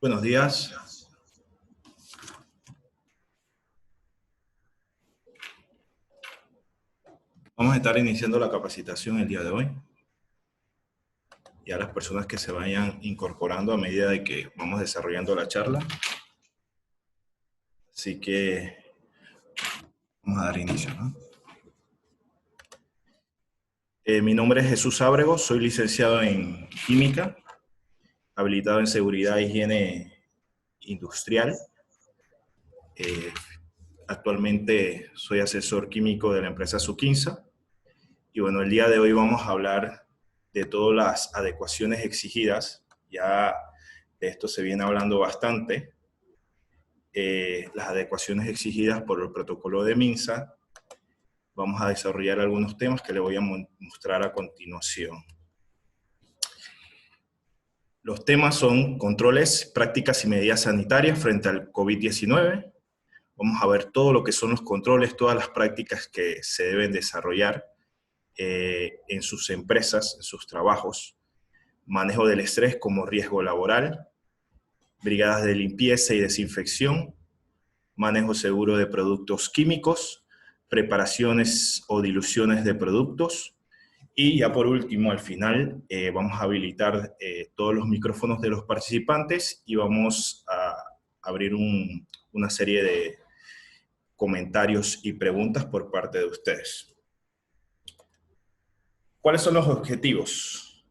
Buenos días. Vamos a estar iniciando la capacitación el día de hoy. Y a las personas que se vayan incorporando a medida de que vamos desarrollando la charla. Así que vamos a dar inicio, ¿no? Mi nombre es Jesús Ábrego, soy licenciado en Química, habilitado en Seguridad e Higiene Industrial. Actualmente soy asesor químico de la empresa Suquinsa. Y bueno, el día de hoy vamos a hablar de todas las adecuaciones exigidas. Ya de esto se viene hablando bastante. Las adecuaciones exigidas por el protocolo de MINSA. Vamos a desarrollar algunos temas que les voy a mostrar a continuación. Los temas son controles, prácticas y medidas sanitarias frente al COVID-19. Vamos a ver todo lo que son los controles, todas las prácticas que se deben desarrollar en sus empresas, en sus trabajos. Manejo del estrés como riesgo laboral, brigadas de limpieza y desinfección, manejo seguro de productos químicos, preparaciones o diluciones de productos, y ya por último, al final, vamos a habilitar todos los micrófonos de los participantes y vamos a abrir una serie de comentarios y preguntas por parte de ustedes. ¿Cuáles son los objetivos?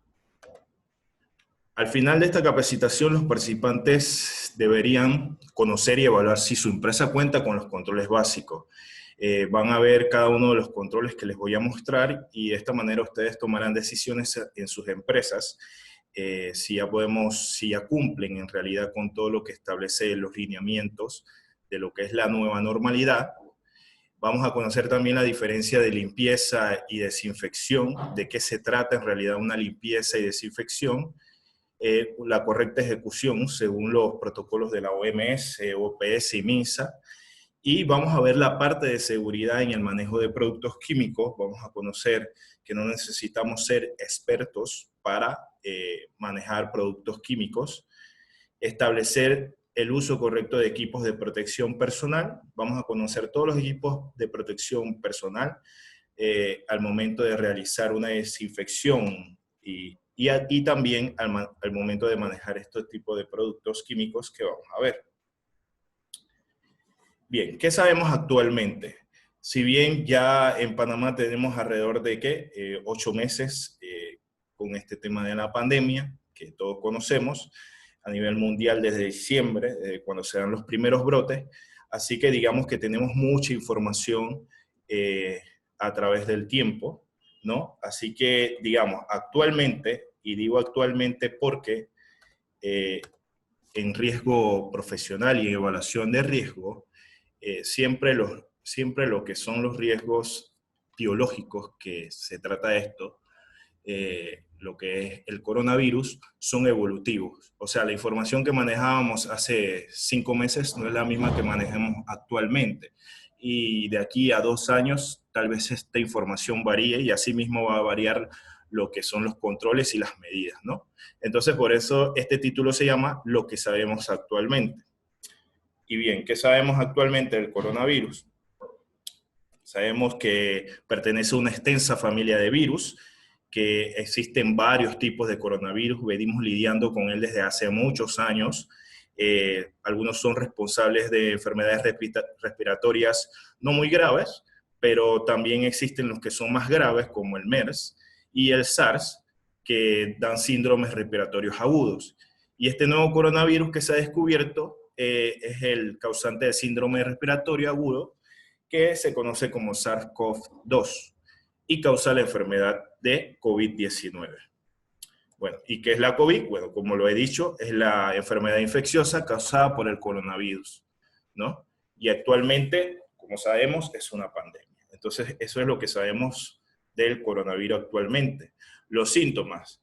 Al final de esta capacitación, los participantes deberían conocer y evaluar si su empresa cuenta con los controles básicos. Van a ver cada uno de los controles que les voy a mostrar y de esta manera ustedes tomarán decisiones en sus empresas si ya cumplen en realidad con todo lo que establece los lineamientos de lo que es la nueva normalidad. Vamos a conocer también la diferencia de limpieza y desinfección, de qué se trata en realidad una limpieza y desinfección, la correcta ejecución según los protocolos de la OMS, OPS y MINSA, y vamos a ver la parte de seguridad en el manejo de productos químicos. Vamos a conocer que no necesitamos ser expertos para manejar productos químicos, establecer el uso correcto de equipos de protección personal. Vamos a conocer todos los equipos de protección personal al momento de realizar una desinfección y también al momento de manejar este tipo de productos químicos que vamos a ver. Bien, ¿qué sabemos actualmente? Si bien ya en Panamá tenemos alrededor de 8 meses con este tema de la pandemia, que todos conocemos, a nivel mundial desde diciembre, cuando se dan los primeros brotes, así que digamos que tenemos mucha información a través del tiempo, ¿no? Así que, digamos, actualmente, y digo actualmente porque en riesgo profesional y en evaluación de riesgo, siempre lo que son los riesgos biológicos que se trata de esto, lo que es el coronavirus, son evolutivos. O sea, la información que manejábamos hace 5 meses no es la misma que manejamos actualmente. Y de aquí a 2 años, tal vez esta información varíe y así mismo va a variar lo que son los controles y las medidas, ¿no? Entonces, por eso este título se llama Lo que sabemos actualmente. Y bien, ¿qué sabemos actualmente del coronavirus? Sabemos que pertenece a una extensa familia de virus, que existen varios tipos de coronavirus, venimos lidiando con él desde hace muchos años. Algunos son responsables de enfermedades respiratorias no muy graves, pero también existen los que son más graves, como el MERS y el SARS, que dan síndromes respiratorios agudos. Y este nuevo coronavirus que se ha descubierto es el causante de síndrome respiratorio agudo, que se conoce como SARS-CoV-2 y causa la enfermedad de COVID-19. Bueno, ¿y qué es la COVID? Bueno, como lo he dicho, es la enfermedad infecciosa causada por el coronavirus, ¿no? Y actualmente, como sabemos, es una pandemia. Entonces, eso es lo que sabemos del coronavirus actualmente. Los síntomas.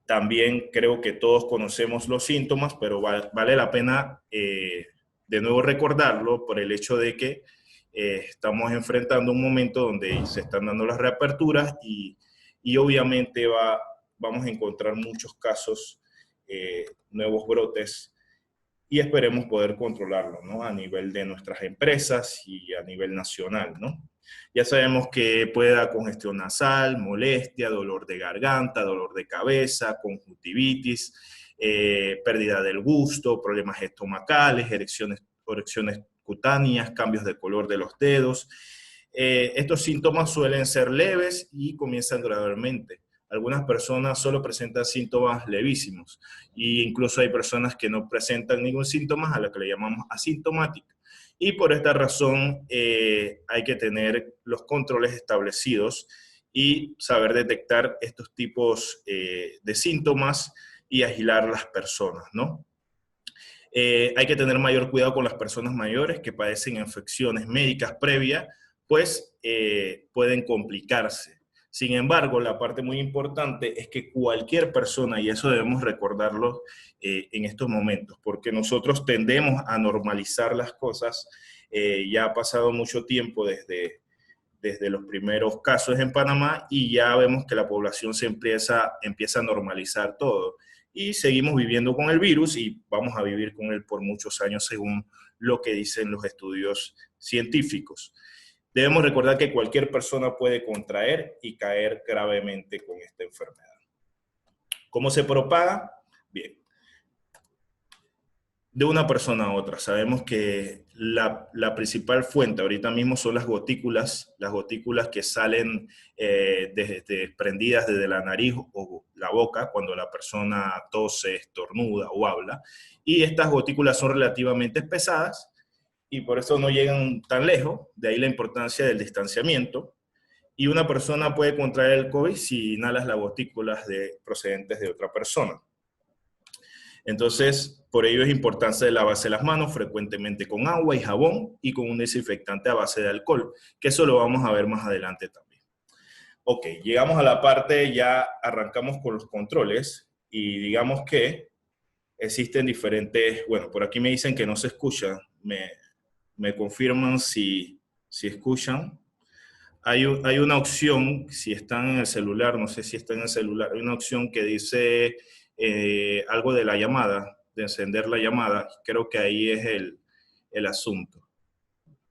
También creo que todos conocemos los síntomas, pero vale la pena de nuevo recordarlo por el hecho de que estamos enfrentando un momento donde se están dando las reaperturas y obviamente vamos a encontrar muchos casos, nuevos brotes y esperemos poder controlarlo, ¿no? A nivel de nuestras empresas y a nivel nacional, ¿no? Ya sabemos que puede dar congestión nasal, molestia, dolor de garganta, dolor de cabeza, conjuntivitis, pérdida del gusto, problemas estomacales, erecciones cutáneas, cambios de color de los dedos. Estos síntomas suelen ser leves y comienzan gradualmente. Algunas personas solo presentan síntomas levísimos e incluso hay personas que no presentan ningún síntoma, a las que le llamamos asintomáticas. Y por esta razón hay que tener los controles establecidos y saber detectar estos tipos de síntomas y aislar las personas, ¿no? Hay que tener mayor cuidado con las personas mayores que padecen infecciones médicas previas, pues pueden complicarse. Sin embargo, la parte muy importante es que cualquier persona, y eso debemos recordarlo en estos momentos, porque nosotros tendemos a normalizar las cosas, ya ha pasado mucho tiempo desde los primeros casos en Panamá y ya vemos que la población empieza a normalizar todo. Y seguimos viviendo con el virus y vamos a vivir con él por muchos años según lo que dicen los estudios científicos. Debemos recordar que cualquier persona puede contraer y caer gravemente con esta enfermedad. ¿Cómo se propaga? Bien, de una persona a otra. Sabemos que la principal fuente ahorita mismo son las gotículas que salen desprendidas desde la nariz o la boca cuando la persona tose, estornuda o habla. Y estas gotículas son relativamente pesadas y por eso no llegan tan lejos, de ahí la importancia del distanciamiento. Y una persona puede contraer el COVID si inhalas las gotículas procedentes de otra persona. Entonces, por ello es importante lavarse las manos frecuentemente con agua y jabón y con un desinfectante a base de alcohol, que eso lo vamos a ver más adelante también. Ok, llegamos a la parte, ya arrancamos con los controles y digamos que existen diferentes, bueno, por aquí me dicen que no se escucha, me confirman si escuchan. Hay una opción, si están en el celular, no sé si está en el celular, hay una opción que dice algo de la llamada, de encender la llamada. Creo que ahí es el asunto.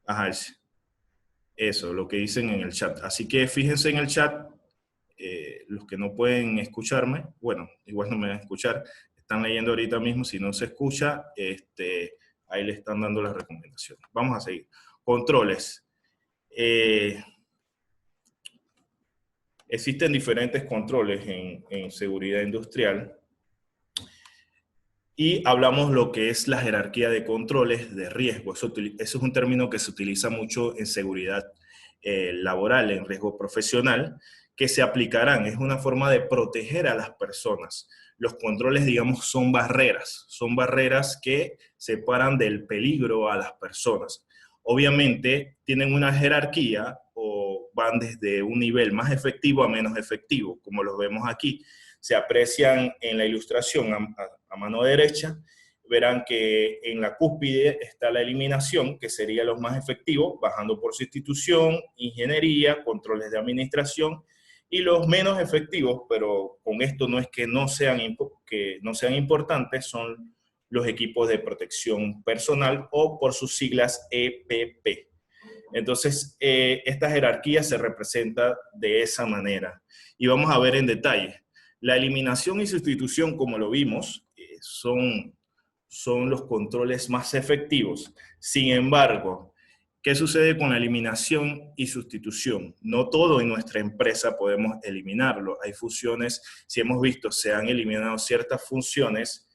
Ajá, eso, lo que dicen en el chat. Así que fíjense en el chat, los que no pueden escucharme, bueno, igual no me van a escuchar, están leyendo ahorita mismo, si no se escucha, ahí le están dando las recomendaciones. Vamos a seguir. Controles. Existen diferentes controles en seguridad industrial y hablamos lo que es la jerarquía de controles de riesgo. Eso es un término que se utiliza mucho en seguridad laboral, en riesgo profesional, que se aplicarán. Es una forma de proteger a las personas. Los controles, digamos, son barreras que separan del peligro a las personas. Obviamente tienen una jerarquía o van desde un nivel más efectivo a menos efectivo, como los vemos aquí. Se aprecian en la ilustración a mano derecha, verán que en la cúspide está la eliminación, que sería los más efectivos, bajando por sustitución, ingeniería, controles de administración, y los menos efectivos, pero con esto no es que no sean importantes, son los equipos de protección personal o por sus siglas EPP. Entonces, esta jerarquía se representa de esa manera. Y vamos a ver en detalle. La eliminación y sustitución, como lo vimos, son los controles más efectivos. Sin embargo, ¿qué sucede con la eliminación y sustitución? No todo en nuestra empresa podemos eliminarlo. Hay funciones, si hemos visto, se han eliminado ciertas funciones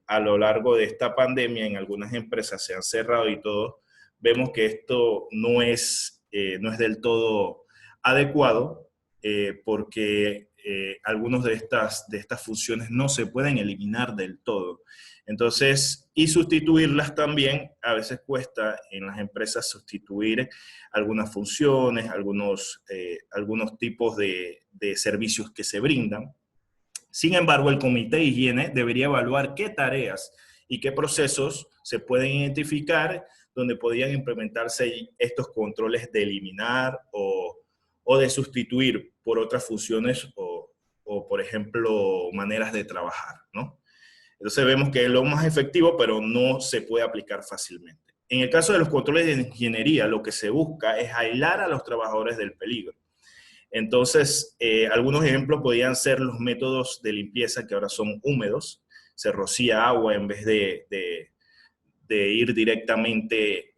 a lo largo de esta pandemia, en algunas empresas se han cerrado y todo. Vemos que esto no es del todo adecuado porque algunas de estas funciones no se pueden eliminar del todo. Entonces, y sustituirlas también, a veces cuesta en las empresas sustituir algunas funciones, algunos tipos de servicios que se brindan. Sin embargo, el Comité de Higiene debería evaluar qué tareas y qué procesos se pueden identificar donde podrían implementarse estos controles de eliminar o de sustituir por otras funciones o, por ejemplo, maneras de trabajar, ¿no? Entonces vemos que es lo más efectivo, pero no se puede aplicar fácilmente. En el caso de los controles de ingeniería, lo que se busca es aislar a los trabajadores del peligro. Entonces, algunos ejemplos podrían ser los métodos de limpieza que ahora son húmedos. Se rocía agua en vez de ir directamente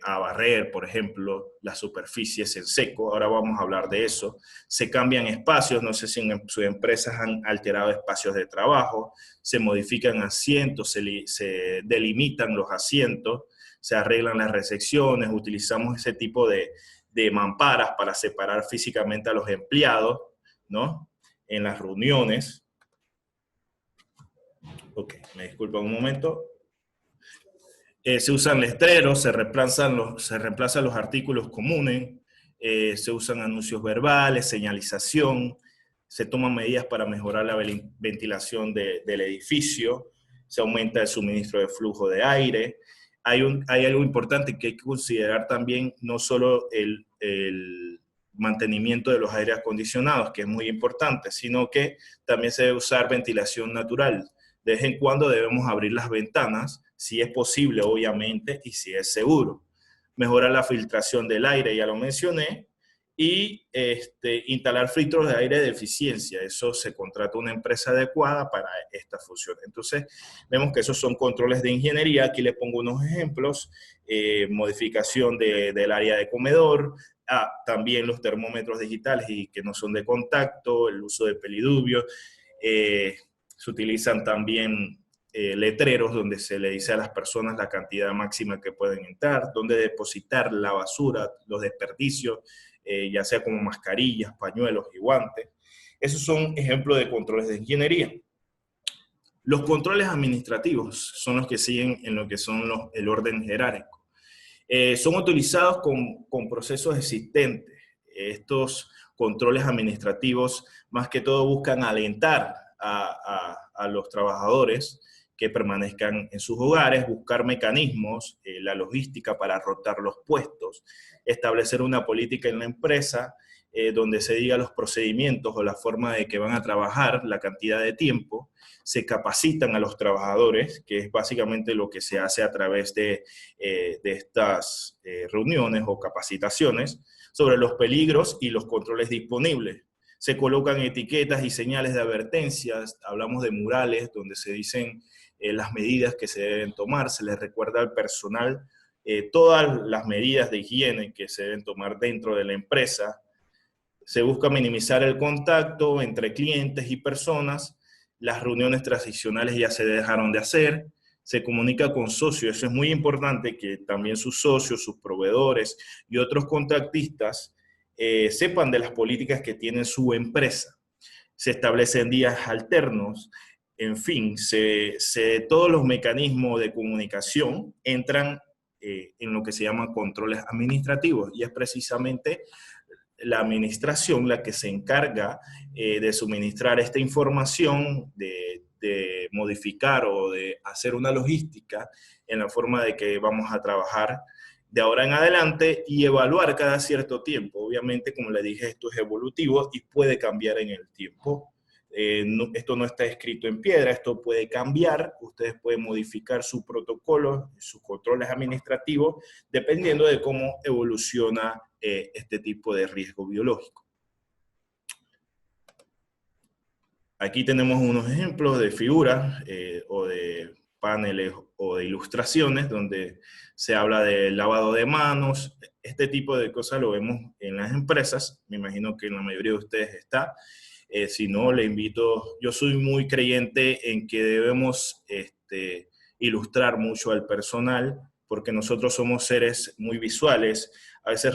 a barrer, por ejemplo, las superficies en seco. Ahora vamos a hablar de eso. Se cambian espacios, no sé si en sus empresas han alterado espacios de trabajo, se modifican asientos, se delimitan los asientos, se arreglan las recepciones, utilizamos ese tipo de mamparas para separar físicamente a los empleados, ¿no? En las reuniones. Ok, me disculpa un momento. Se usan letreros, se reemplazan los artículos comunes, se usan anuncios verbales, señalización, se toman medidas para mejorar la ventilación del edificio, se aumenta el suministro de flujo de aire. Hay algo importante que hay que considerar también, no solo el mantenimiento de los aires acondicionados, que es muy importante, sino que también se debe usar ventilación natural. De vez en cuando debemos abrir las ventanas, si es posible, obviamente, y si es seguro. Mejorar la filtración del aire, ya lo mencioné, y instalar filtros de aire de eficiencia. Eso se contrata una empresa adecuada para esta función. Entonces, vemos que esos son controles de ingeniería. Aquí les pongo unos ejemplos. Modificación del área de comedor, también los termómetros digitales y que no son de contacto, el uso de pelidubios. Se utilizan también letreros donde se le dice a las personas la cantidad máxima que pueden entrar, dónde depositar la basura, los desperdicios, ya sea como mascarillas, pañuelos y guantes. Esos son ejemplos de controles de ingeniería. Los controles administrativos son los que siguen en lo que son el orden jerárquico. Son utilizados con procesos existentes. Estos controles administrativos más que todo buscan alentar a los trabajadores que permanezcan en sus hogares, buscar mecanismos, la logística para rotar los puestos, establecer una política en la empresa donde se diga los procedimientos o la forma de que van a trabajar, la cantidad de tiempo, se capacitan a los trabajadores, que es básicamente lo que se hace a través de estas reuniones o capacitaciones, sobre los peligros y los controles disponibles. Se colocan etiquetas y señales de advertencias, hablamos de murales donde se dicen las medidas que se deben tomar, se les recuerda al personal todas las medidas de higiene que se deben tomar dentro de la empresa. Se busca minimizar el contacto entre clientes y personas, las reuniones tradicionales ya se dejaron de hacer, se comunica con socios, eso es muy importante que también sus socios, sus proveedores y otros contratistas sepan de las políticas que tiene su empresa. Se establecen días alternos, en fin, todos los mecanismos de comunicación entran en lo que se llaman controles administrativos y es precisamente la administración la que se encarga de suministrar esta información, de modificar o de hacer una logística en la forma de que vamos a trabajar de ahora en adelante y evaluar cada cierto tiempo. Obviamente, como le dije, esto es evolutivo y puede cambiar en el tiempo. Esto no está escrito en piedra, esto puede cambiar, ustedes pueden modificar sus protocolos, sus controles administrativos, dependiendo de cómo evoluciona este tipo de riesgo biológico. Aquí tenemos unos ejemplos de figuras o de paneles o de ilustraciones donde se habla de lavado de manos. Este tipo de cosas lo vemos en las empresas, me imagino que en la mayoría de ustedes está. Si no, le invito, yo soy muy creyente en que debemos ilustrar mucho al personal, porque nosotros somos seres muy visuales, a veces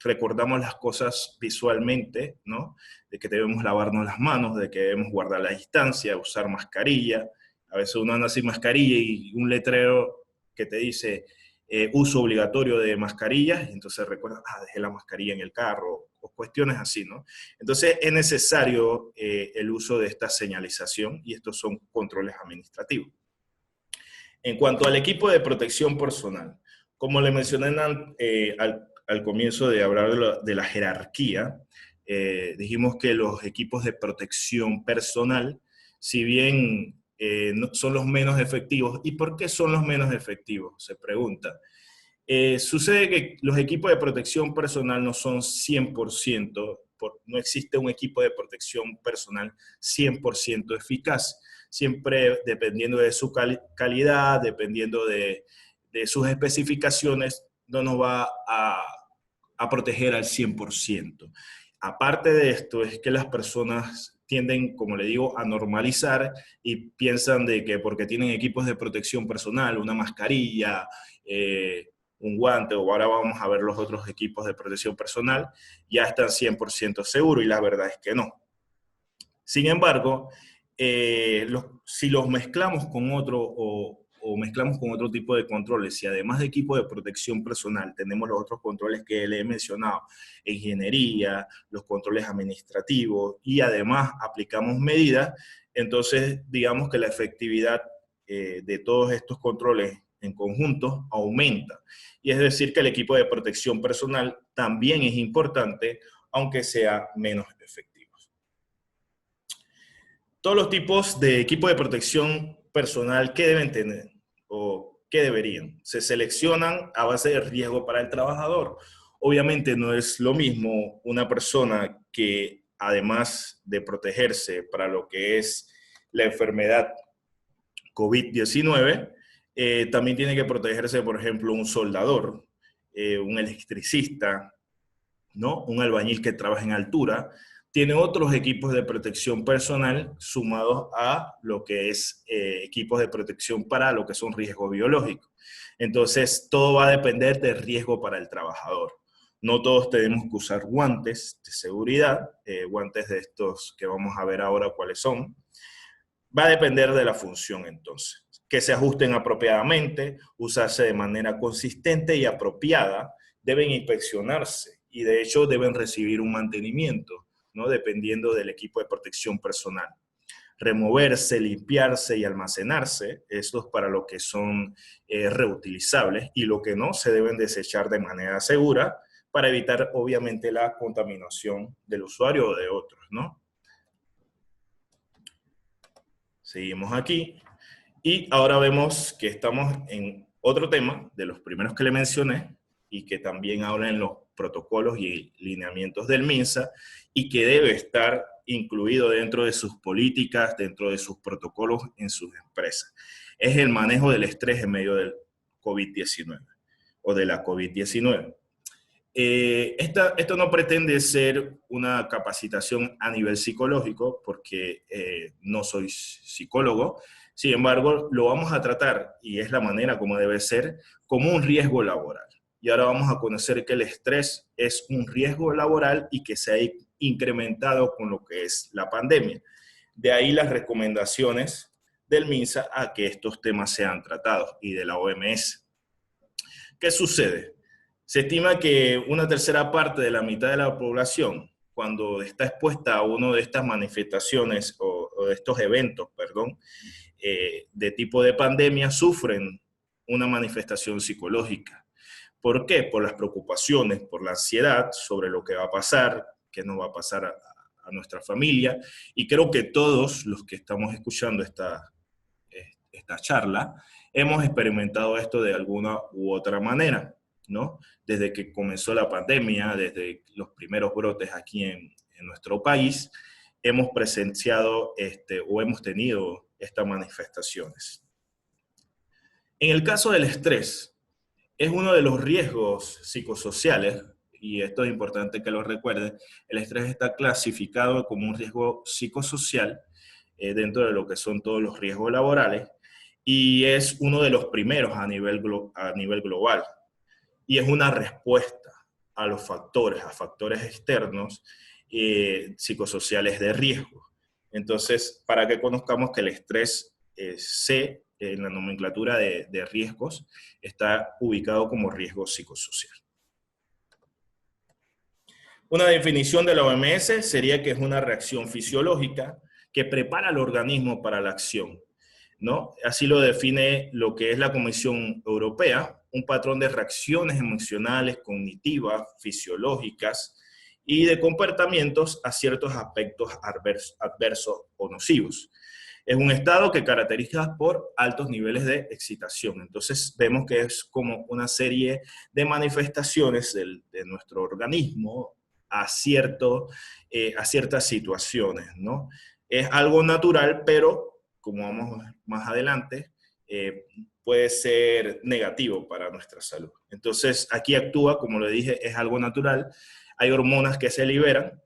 recordamos las cosas visualmente, ¿no? De que debemos lavarnos las manos, de que debemos guardar la distancia, usar mascarilla. A veces uno anda sin mascarilla y un letrero que te dice uso obligatorio de mascarillas, y entonces recuerdas, dejé la mascarilla en el carro, o cuestiones así, ¿no? Entonces es necesario el uso de esta señalización y estos son controles administrativos. En cuanto al equipo de protección personal, como le mencioné al comienzo de hablar de la jerarquía, dijimos que los equipos de protección personal, si bien son los menos efectivos. ¿Y por qué son los menos efectivos? Se pregunta. Sucede que los equipos de protección personal no son 100%, no existe un equipo de protección personal 100% eficaz. Siempre dependiendo de su calidad, dependiendo de sus especificaciones, no nos va a proteger al 100%. Aparte de esto, es que las personas tienden, como le digo, a normalizar y piensan de que porque tienen equipos de protección personal, una mascarilla, un guante, o ahora vamos a ver los otros equipos de protección personal, ya están 100% seguros, y la verdad es que no. Sin embargo, si los mezclamos con otro o mezclamos con otro tipo de controles, y además de equipo de protección personal, tenemos los otros controles que le he mencionado, ingeniería, los controles administrativos, y además aplicamos medidas, entonces digamos que la efectividad de todos estos controles en conjunto aumenta. Y es decir que el equipo de protección personal también es importante, aunque sea menos efectivo. Todos los tipos de equipo de protección personal que deben tener o que deberían. Se seleccionan a base de riesgo para el trabajador. Obviamente no es lo mismo una persona que, además de protegerse para lo que es la enfermedad COVID-19, también tiene que protegerse, por ejemplo, un soldador, un electricista, ¿no? Un albañil que trabaja en altura, tiene otros equipos de protección personal sumados a lo que es equipos de protección para lo que son riesgos biológicos. Entonces, todo va a depender del riesgo para el trabajador. No todos tenemos que usar guantes de seguridad, guantes de estos que vamos a ver ahora cuáles son. Va a depender de la función, entonces. Que se ajusten apropiadamente, usarse de manera consistente y apropiada, deben inspeccionarse y de hecho deben recibir un mantenimiento, ¿no? Dependiendo del equipo de protección personal. Removerse, limpiarse y almacenarse, esto es para lo que son reutilizables, y lo que no, se deben desechar de manera segura para evitar obviamente la contaminación del usuario o de otros, ¿no? Seguimos aquí. Y ahora vemos que estamos en otro tema, de los primeros que le mencioné, y que también habla en los protocolos y lineamientos del MINSA, y que debe estar incluido dentro de sus políticas, dentro de sus protocolos en sus empresas. Es el manejo del estrés en medio del COVID-19 o de la COVID-19. Esto no pretende ser una capacitación a nivel psicológico, porque no soy psicólogo. Sin embargo, lo vamos a tratar, y es la manera como debe ser, como un riesgo laboral. Y ahora vamos a conocer que el estrés es un riesgo laboral y que se ha incrementado con lo que es la pandemia. De ahí las recomendaciones del MINSA a que estos temas sean tratados, y de la OMS. ¿Qué sucede? Se estima que una tercera parte de la mitad de la población, cuando está expuesta a una de estas manifestaciones o de estos eventos, perdón, de tipo de pandemia, sufren una manifestación psicológica. ¿Por qué? Por las preocupaciones, por la ansiedad sobre lo que va a pasar, qué nos va a pasar a nuestra familia. Y creo que todos los que estamos escuchando esta charla hemos experimentado esto de alguna u otra manera, ¿no? Desde que comenzó la pandemia, desde los primeros brotes aquí en nuestro país, hemos presenciado o hemos tenido estas manifestaciones. En el caso del estrés, es uno de los riesgos psicosociales, y esto es importante que lo recuerden. El estrés está clasificado como un riesgo psicosocial dentro de lo que son todos los riesgos laborales, y es uno de los primeros a nivel global. Y es una respuesta a los factores, externos psicosociales de riesgo. Entonces, para que conozcamos que el estrés en la nomenclatura de riesgos, está ubicado como riesgo psicosocial. Una definición de la OMS sería que es una reacción fisiológica que prepara al organismo para la acción, ¿no? Así lo define lo que es la Comisión Europea, un patrón de reacciones emocionales, cognitivas, fisiológicas y de comportamientos a ciertos aspectos adversos o nocivos. Es un estado que caracteriza por altos niveles de excitación. Entonces vemos que es como una serie de manifestaciones de nuestro organismo a, a ciertas situaciones, ¿no? Es algo natural, pero como vamos más adelante, puede ser negativo para nuestra salud. Entonces aquí actúa, como le dije, es algo natural. Hay hormonas que se liberan,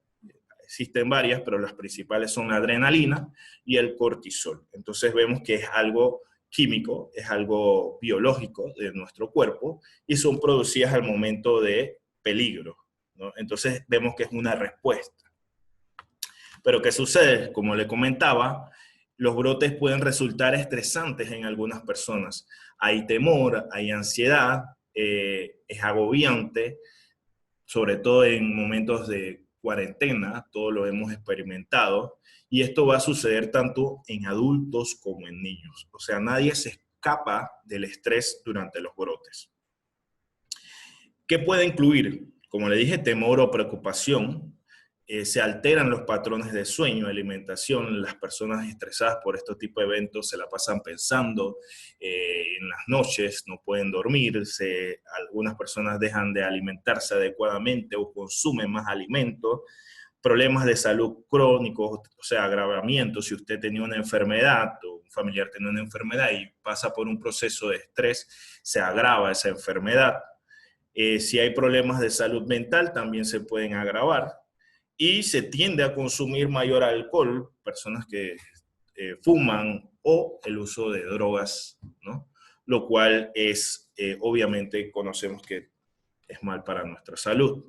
existen varias, pero las principales son la adrenalina y el cortisol. Entonces vemos que es algo químico, es algo biológico de nuestro cuerpo y son producidas al momento de peligro, ¿no? Entonces vemos que es una respuesta. Pero ¿qué sucede? Como le comentaba, los brotes pueden resultar estresantes en algunas personas. Hay temor, hay ansiedad, es agobiante, sobre todo en momentos de cuarentena, todo lo hemos experimentado, y esto va a suceder tanto en adultos como en niños. O sea, nadie se escapa del estrés durante los brotes. ¿Qué puede incluir? Como le dije, temor o preocupación. Se alteran los patrones de sueño, alimentación. Las personas estresadas por este tipo de eventos se la pasan pensando en las noches, no pueden dormir, algunas personas dejan de alimentarse adecuadamente o consumen más alimentos. Problemas de salud crónicos, o sea, agravamientos. Si usted tenía una enfermedad o un familiar tenía una enfermedad y pasa por un proceso de estrés, se agrava esa enfermedad. Si hay problemas de salud mental, también se pueden agravar. Y se tiende a consumir mayor alcohol, personas que fuman o el uso de drogas, ¿no? Lo cual es, obviamente, conocemos que es mal para nuestra salud.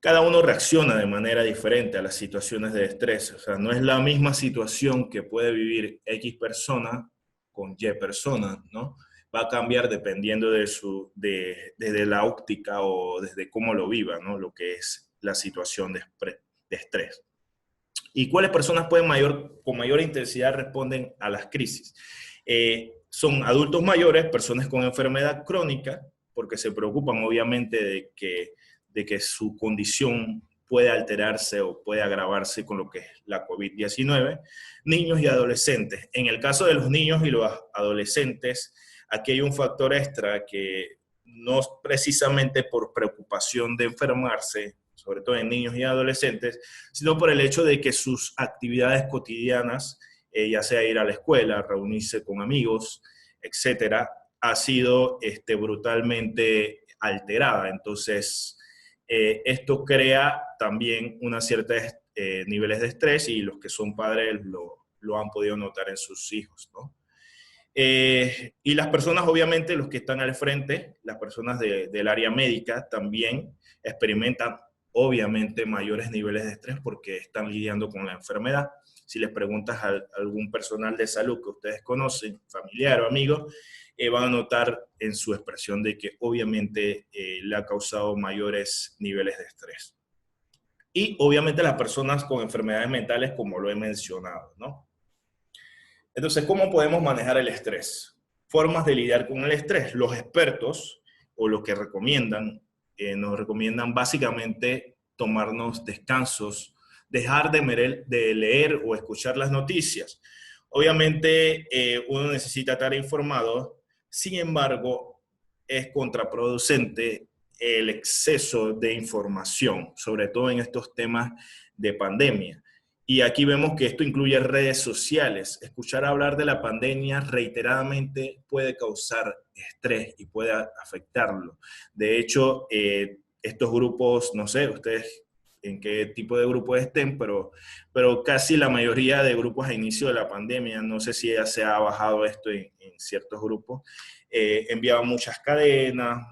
Cada uno reacciona de manera diferente a las situaciones de estrés. O sea, no es la misma situación que puede vivir X persona con Y persona, ¿no? Va a cambiar dependiendo desde la óptica o desde cómo lo viva, ¿no? Lo que es la situación de estrés. ¿Y cuáles personas con mayor intensidad responden a las crisis? Son adultos mayores, personas con enfermedad crónica, porque se preocupan obviamente de que su condición puede alterarse o puede agravarse con lo que es la COVID-19, niños y adolescentes. En el caso de los niños y los adolescentes, aquí hay un factor extra que no es precisamente por preocupación de enfermarse, sobre todo en niños y adolescentes, sino por el hecho de que sus actividades cotidianas, ya sea ir a la escuela, reunirse con amigos, etcétera, ha sido brutalmente alterada. Entonces, esto crea también una cierta niveles de estrés y los que son padres lo han podido notar en sus hijos, ¿no? Y las personas, obviamente, los que están al frente, las personas del área médica también experimentan, obviamente, mayores niveles de estrés porque están lidiando con la enfermedad. Si les preguntas a algún personal de salud que ustedes conocen, familiar o amigo, van a notar en su expresión de que obviamente le ha causado mayores niveles de estrés. Y obviamente las personas con enfermedades mentales, como lo he mencionado, ¿no? Entonces, ¿cómo podemos manejar el estrés? Formas de lidiar con el estrés. Los expertos, o los que recomiendan, nos recomiendan básicamente tomarnos descansos, dejar de leer o escuchar las noticias. Obviamente, uno necesita estar informado, sin embargo, es contraproducente el exceso de información, sobre todo en estos temas de pandemia. Y aquí vemos que esto incluye redes sociales. Escuchar hablar de la pandemia reiteradamente puede causar estrés y puede afectarlo. De hecho, estos grupos, no sé, ustedes en qué tipo de grupos estén, pero casi la mayoría de grupos a inicio de la pandemia, no sé si ya se ha bajado esto en ciertos grupos, enviaban muchas cadenas,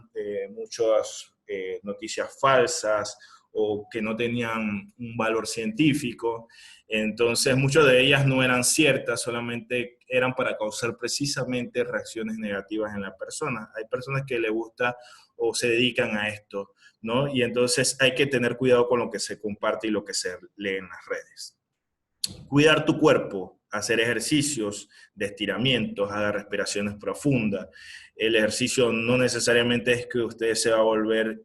muchas noticias falsas, o que no tenían un valor científico. Entonces, muchas de ellas no eran ciertas, solamente eran para causar precisamente reacciones negativas en la persona. Hay personas que les gusta o se dedican a esto, ¿no? Y entonces hay que tener cuidado con lo que se comparte y lo que se lee en las redes. Cuidar tu cuerpo. hacer ejercicios de estiramientos, haga respiraciones profundas. El ejercicio no necesariamente es que usted se va a volver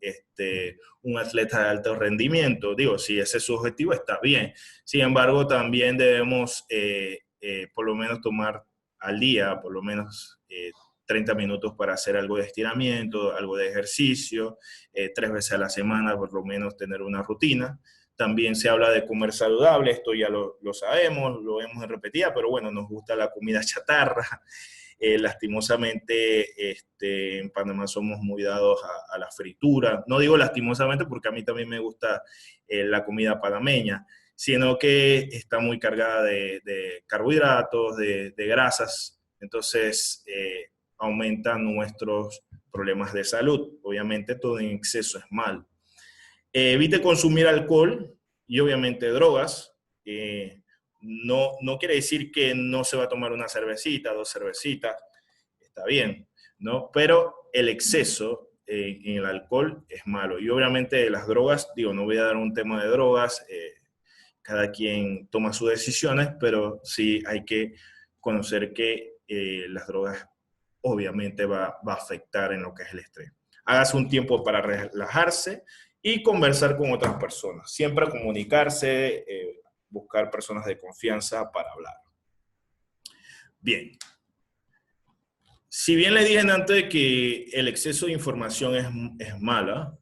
un atleta de alto rendimiento. Digo, si ese es su objetivo, está bien. Sin embargo, también debemos por lo menos tomar al día, por lo menos 30 minutos para hacer algo de estiramiento, algo de ejercicio, 3 veces a la semana, por lo menos tener una rutina. También se habla de comer saludable, esto ya lo sabemos, lo vemos en repetida, pero bueno, nos gusta la comida chatarra. Lastimosamente, en Panamá somos muy dados a la fritura. No digo lastimosamente porque a mí también me gusta la comida panameña, sino que está muy cargada de carbohidratos, de grasas. Entonces, aumentan nuestros problemas de salud. Obviamente, todo en exceso es malo. Evite consumir alcohol y obviamente drogas. No quiere decir que no se va a tomar una cervecita, 2 cervecitas, está bien, ¿no? Pero el exceso en el alcohol es malo. Y obviamente las drogas, digo, no voy a dar un tema de drogas, cada quien toma sus decisiones, pero sí hay que conocer que las drogas obviamente va a afectar en lo que es el estrés. Hágase un tiempo para relajarse y conversar con otras personas. Siempre comunicarse, buscar personas de confianza para hablar. Bien. Si bien le dije antes de que el exceso de información es mala,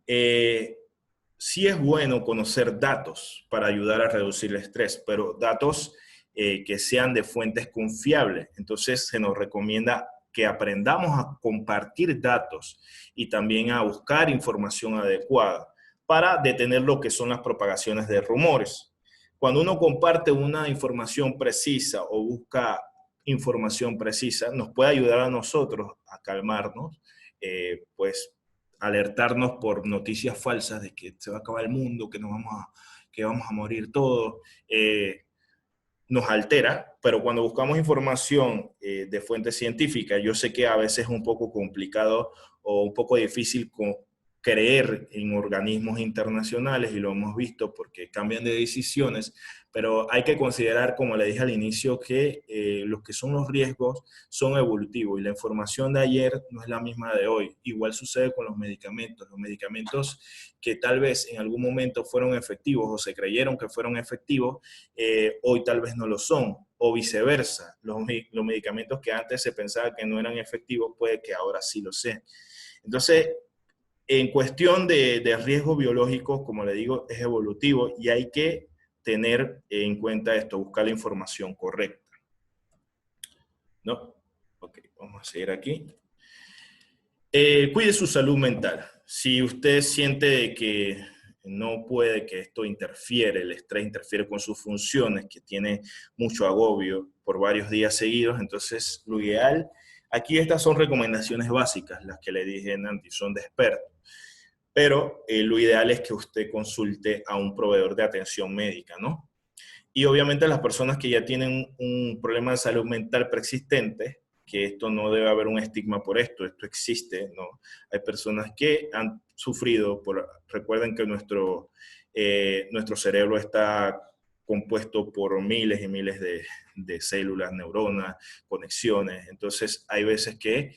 sí es bueno conocer datos para ayudar a reducir el estrés, pero datos que sean de fuentes confiables. Entonces se nos recomienda que aprendamos a compartir datos y también a buscar información adecuada para detener lo que son las propagaciones de rumores. Cuando uno comparte una información precisa o busca información precisa, nos puede ayudar a nosotros a calmarnos, pues alertarnos por noticias falsas de que se va a acabar el mundo, que vamos a morir todos, nos altera, pero cuando buscamos información de fuentes científicas, yo sé que a veces es un poco complicado o un poco difícil creer en organismos internacionales, y lo hemos visto porque cambian de decisiones, pero hay que considerar, como le dije al inicio, que los que son los riesgos son evolutivos y la información de ayer no es la misma de hoy. Igual sucede con los medicamentos que tal vez en algún momento fueron efectivos o se creyeron que fueron efectivos, hoy tal vez no lo son, o viceversa. Los medicamentos que antes se pensaba que no eran efectivos, puede que ahora sí lo sean. Entonces, en cuestión de riesgos biológicos, como le digo, es evolutivo y hay que tener en cuenta esto, buscar la información correcta. ¿No? Ok, vamos a seguir aquí. Cuide su salud mental. Si usted siente que no puede, que esto interfiere, el estrés interfiere con sus funciones, que tiene mucho agobio por varios días seguidos, entonces lo ideal, aquí estas son recomendaciones básicas, las que le dije antes, son de expertos. Pero lo ideal es que usted consulte a un proveedor de atención médica, ¿no? Y obviamente las personas que ya tienen un problema de salud mental preexistente, que esto no debe haber un estigma por esto existe, ¿no? Hay personas que han sufrido, recuerden que nuestro cerebro está compuesto por miles y miles de células, neuronas, conexiones. Entonces hay veces que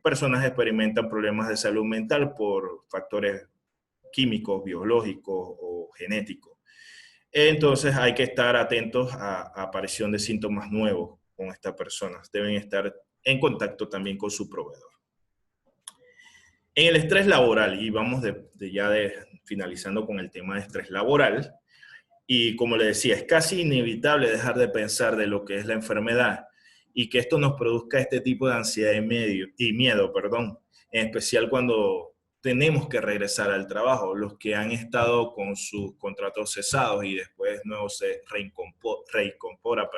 personas experimentan problemas de salud mental por factores químicos, biológicos o genéticos. Entonces hay que estar atentos a aparición de síntomas nuevos con estas personas. Deben estar en contacto también con su proveedor. En el estrés laboral, y vamos finalizando con el tema de estrés laboral, y como le decía, es casi inevitable dejar de pensar de lo que es la enfermedad y que esto nos produzca este tipo de ansiedad y miedo, en especial cuando tenemos que regresar al trabajo. Los que han estado con sus contratos cesados y después nuevo se reincorpora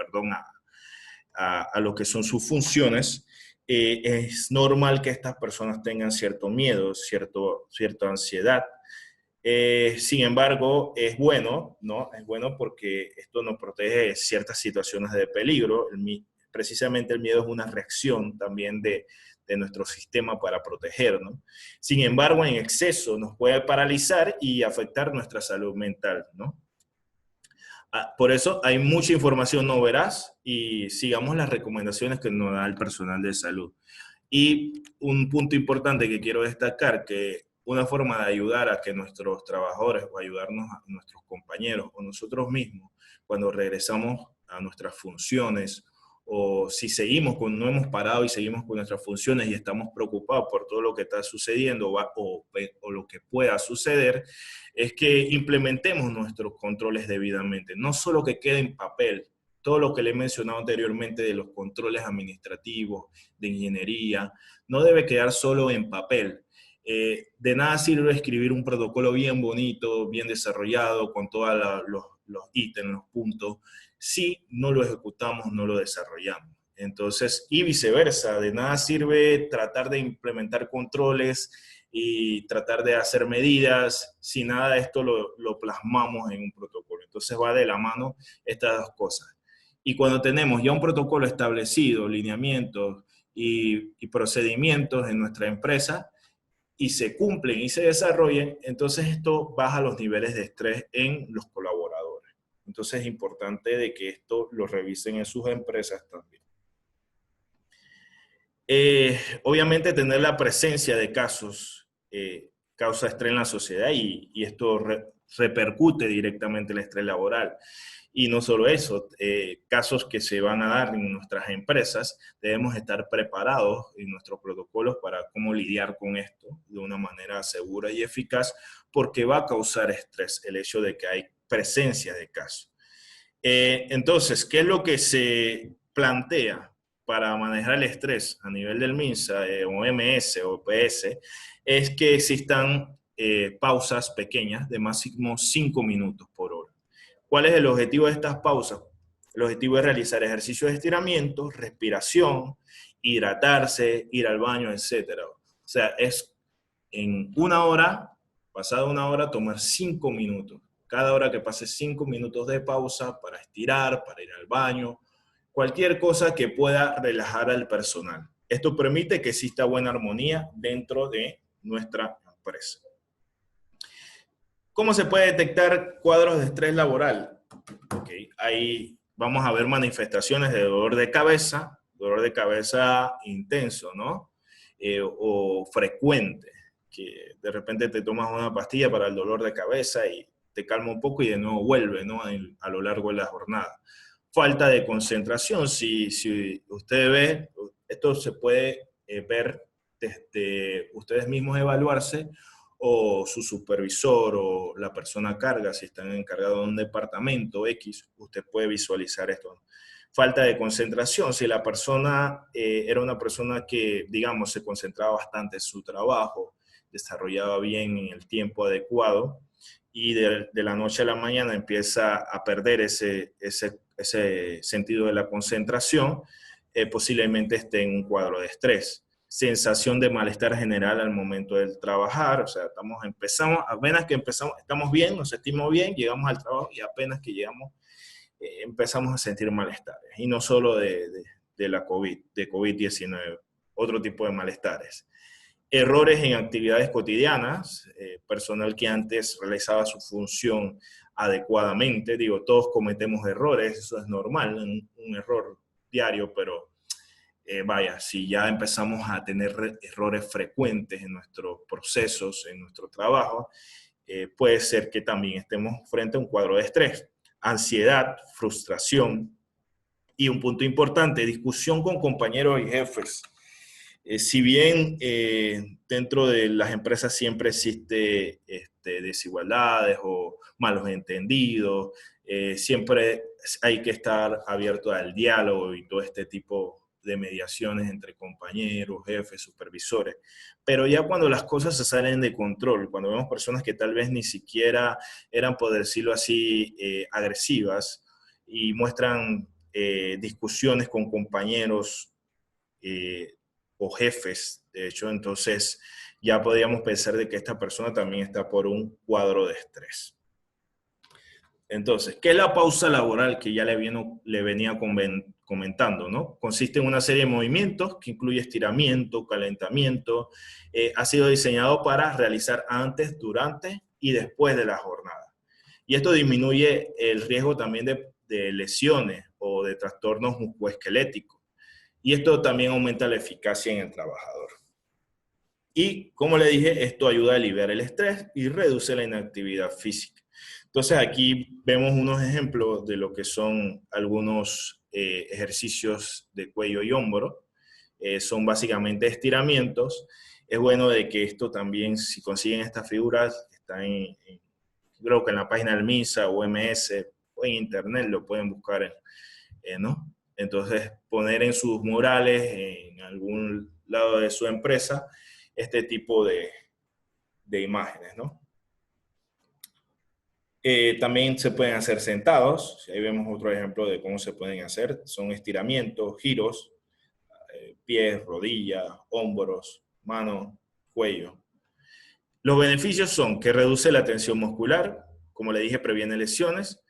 a lo que son sus funciones, es normal que estas personas tengan cierto miedo, cierta ansiedad. Sin embargo, es bueno, ¿no? Es bueno porque esto nos protege de ciertas situaciones de peligro. Precisamente el miedo es una reacción también de nuestro sistema para protegernos. Sin embargo, en exceso nos puede paralizar y afectar nuestra salud mental, ¿no? Por eso hay mucha información no veraz y sigamos las recomendaciones que nos da el personal de salud. Y un punto importante que quiero destacar, que una forma de ayudar a que nuestros trabajadores o ayudarnos a nuestros compañeros o nosotros mismos cuando regresamos a nuestras funciones o si seguimos con, no hemos parado y seguimos con nuestras funciones y estamos preocupados por todo lo que está sucediendo o lo que pueda suceder, es que implementemos nuestros controles debidamente. No solo que quede en papel, todo lo que le he mencionado anteriormente de los controles administrativos, de ingeniería, no debe quedar solo en papel. De nada sirve escribir un protocolo bien bonito, bien desarrollado, con todos los ítems, los puntos, si no lo ejecutamos, no lo desarrollamos. Entonces, y viceversa, de nada sirve tratar de implementar controles y tratar de hacer medidas si nada de esto lo plasmamos en un protocolo. Entonces va de la mano estas dos cosas. Y cuando tenemos ya un protocolo establecido, lineamientos y procedimientos en nuestra empresa, y se cumplen y se desarrollen, entonces esto baja los niveles de estrés en los colaboradores. Entonces es importante de que esto lo revisen en sus empresas también. Obviamente tener la presencia de casos causa estrés en la sociedad y esto repercute directamente el estrés laboral. Y no solo eso, casos que se van a dar en nuestras empresas, debemos estar preparados en nuestros protocolos para cómo lidiar con esto de una manera segura y eficaz, porque va a causar estrés el hecho de que hay presencia de casos. Entonces, ¿qué es lo que se plantea para manejar el estrés a nivel del MINSA, OMS o PS? Es que existan pausas pequeñas de máximo 5 minutos por hora. ¿Cuál es el objetivo de estas pausas? El objetivo es realizar ejercicios de estiramiento, respiración, hidratarse, ir al baño, etc. O sea, es en una hora, pasada una hora, tomar 5 minutos. Cada hora que pase 5 minutos de pausa para estirar, para ir al baño, cualquier cosa que pueda relajar al personal. Esto permite que exista buena armonía dentro de nuestra empresa. ¿Cómo se puede detectar cuadros de estrés laboral? Okay. Ahí vamos a ver manifestaciones de dolor de cabeza intenso, ¿no? O frecuente, que de repente te tomas una pastilla para el dolor de cabeza y te calma un poco y de nuevo vuelve, ¿no? A lo largo de la jornada. Falta de concentración, si usted ve, esto se puede ver desde ustedes mismos evaluarse o su supervisor o la persona a carga, si están encargados de un departamento X, usted puede visualizar esto. Falta de concentración, si la persona era una persona que, digamos, se concentraba bastante en su trabajo, desarrollaba bien en el tiempo adecuado y de la noche a la mañana empieza a perder ese sentido de la concentración, posiblemente esté en un cuadro de estrés. Sensación de malestar general al momento del trabajar, o sea, apenas que empezamos, estamos bien, nos sentimos bien, llegamos al trabajo y apenas que llegamos empezamos a sentir malestares, y no solo de la COVID, de COVID-19, otro tipo de malestares. Errores en actividades cotidianas, personal que antes realizaba su función adecuadamente, digo, todos cometemos errores, eso es normal, un error diario, pero vaya, si ya empezamos a tener errores frecuentes en nuestros procesos, en nuestro trabajo, puede ser que también estemos frente a un cuadro de estrés, ansiedad, frustración y un punto importante, discusión con compañeros y jefes. Si bien dentro de las empresas siempre existe desigualdades o malos entendidos, siempre hay que estar abierto al diálogo y todo este tipo de mediaciones entre compañeros, jefes, supervisores. Pero ya cuando las cosas se salen de control, cuando vemos personas que tal vez ni siquiera eran, por decirlo así, agresivas y muestran discusiones con compañeros o jefes, de hecho, entonces ya podríamos pensar de que esta persona también está por un cuadro de estrés. Entonces, ¿qué es la pausa laboral que ya le venía comentando, ¿no? Consiste en una serie de movimientos que incluye estiramiento, calentamiento. Ha sido diseñado para realizar antes, durante y después de la jornada. Y esto disminuye el riesgo también de lesiones o de trastornos musculoesqueléticos. Y esto también aumenta la eficacia en el trabajador. Y como le dije, esto ayuda a aliviar el estrés y reduce la inactividad física. Entonces aquí vemos unos ejemplos de lo que son algunos ejercicios de cuello y hombro. Son básicamente estiramientos. Es bueno de que esto también, si consiguen estas figuras, están creo que en la página del MISA o MS o en internet lo pueden buscar, ¿no? Entonces, poner en sus murales, en algún lado de su empresa, este tipo de imágenes, ¿no? También se pueden hacer sentados. Ahí vemos otro ejemplo de cómo se pueden hacer. Son estiramientos, giros, pies, rodillas, hombros, manos, cuello. Los beneficios son que reduce la tensión muscular, como le dije, previene lesiones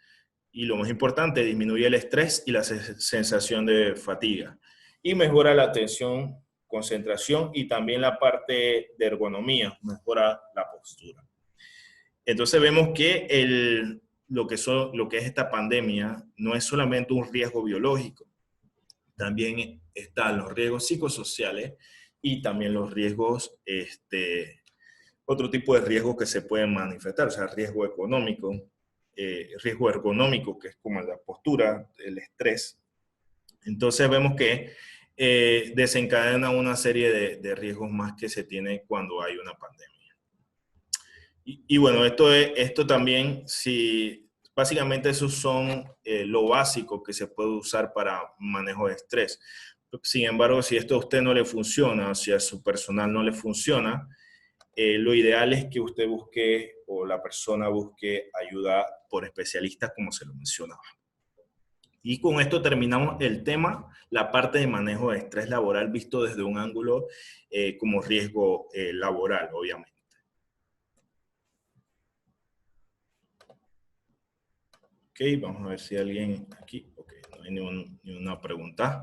y lo más importante, disminuye el estrés y la sensación de fatiga y mejora la atención, concentración y también la parte de ergonomía, mejora la postura. Entonces vemos que lo que es esta pandemia no es solamente un riesgo biológico, también están los riesgos psicosociales y también los riesgos, otro tipo de riesgos que se pueden manifestar, o sea, riesgo ergonómico, que es como la postura, el estrés. Entonces vemos que desencadena una serie de riesgos más que se tiene cuando hay una pandemia. Y bueno, esto también, si básicamente esos son lo básico que se puede usar para manejo de estrés. Sin embargo, si esto a usted no le funciona, o si a su personal no le funciona, lo ideal es que usted busque o la persona busque ayuda por especialistas, como se lo mencionaba. Y con esto terminamos el tema, la parte de manejo de estrés laboral visto desde un ángulo como riesgo laboral, obviamente. Ok, vamos a ver si alguien aquí, ok, no hay ninguna pregunta.